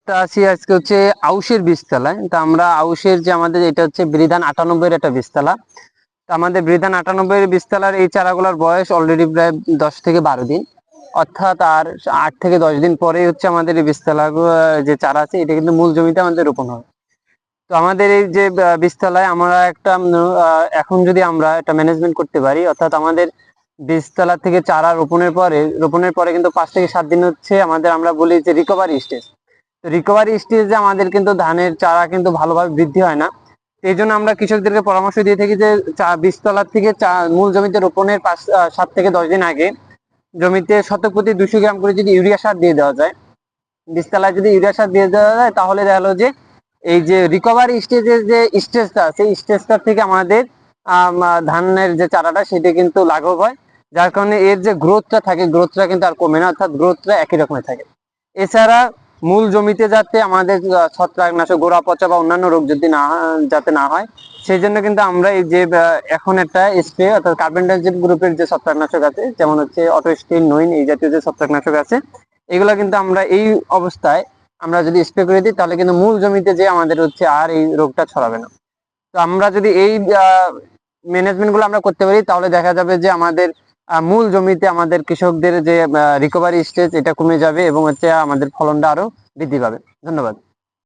আসি আজকে হচ্ছে আউশের বীজতলায়। তা আমরা আউশের যে আমাদের এটা হচ্ছে বৃধান 98 এর একটা বীজতলা। তো আমাদের বৃধান 98 এর বীজতলার এই চারাগুলোর বয়স অলরেডি প্রায় 10 থেকে 12 দিন, অর্থাৎ আর 8 থেকে 10 দিন পরে হচ্ছে আমাদের এই বীজতলা যে চারা আছে এটা কিন্তু মূল জমিতে আমাদের রোপণ হয়। তো আমাদের এই যে বীজতলায় আমরা একটা এখন যদি আমরা একটা ম্যানেজমেন্ট করতে পারি, অর্থাৎ আমাদের বীজতলা থেকে চারা রোপণের পরে কিন্তু 5 থেকে 7 দিন হচ্ছে আমাদের, আমরা বলি যে রিকভারি স্টেজ। তো রিকভারি স্টেজে আমাদের কিন্তু ধানের চারা কিন্তু ভালোভাবে বৃদ্ধি হয় না। এই জন্য আমরা কৃষকদেরকে পরামর্শ দিয়ে থাকি যে বীজতলা থেকে মূল জমিতে রোপণের 7 থেকে 10 দিন আগে জমিতে শতক প্রতি 200 গ্রাম করে যদি ইউরিয়া সার দিয়ে দেওয়া যায়, বীজতলায় যদি ইউরিয়া সার দিয়ে দেওয়া যায়, তাহলে দেখা গেলো যে এই যে রিকভারি স্টেজের যে স্টেজটা সেই স্টেজটা থেকে আমাদের ধানের যে চারাটা সেটা কিন্তু লাঘব হয়, যার কারণে এর যে গ্রোথটা থাকে গ্রোথটা কিন্তু আর কমে না, অর্থাৎ গ্রোথটা একই রকমের থাকে। এছাড়া মূল জমিতে যাতে আমাদের ছত্রাকনাশক, গোড়া পচা বা অন্যান্য রোগ যদি যাতে না হয়, সেই জন্য কিন্তু আমরা এই যে এখন একটা স্প্রে অর্থাৎ কার্বেন্ডাজিম গ্রুপের যে ছত্রাকনাশক আছে, যেমন হচ্ছে অটোস্টিন, নইন, এই জাতীয় যে ছত্রাকনাশক আছে, এগুলা কিন্তু আমরা এই অবস্থায় আমরা যদি স্প্রে করে দিই তাহলে কিন্তু মূল জমিতে যে আমাদের হচ্ছে আর এই রোগটা ছড়াবে না। তো আমরা যদি এই ম্যানেজমেন্ট গুলো আমরা করতে পারি, তাহলে দেখা যাবে যে আমাদের মূল জমিতে আমাদের কৃষকদের যে রিকভারি স্টেজ এটা কমে যাবে এবং হচ্ছে আমাদের ফলনটা আরো বৃদ্ধি পাবে। ধন্যবাদ।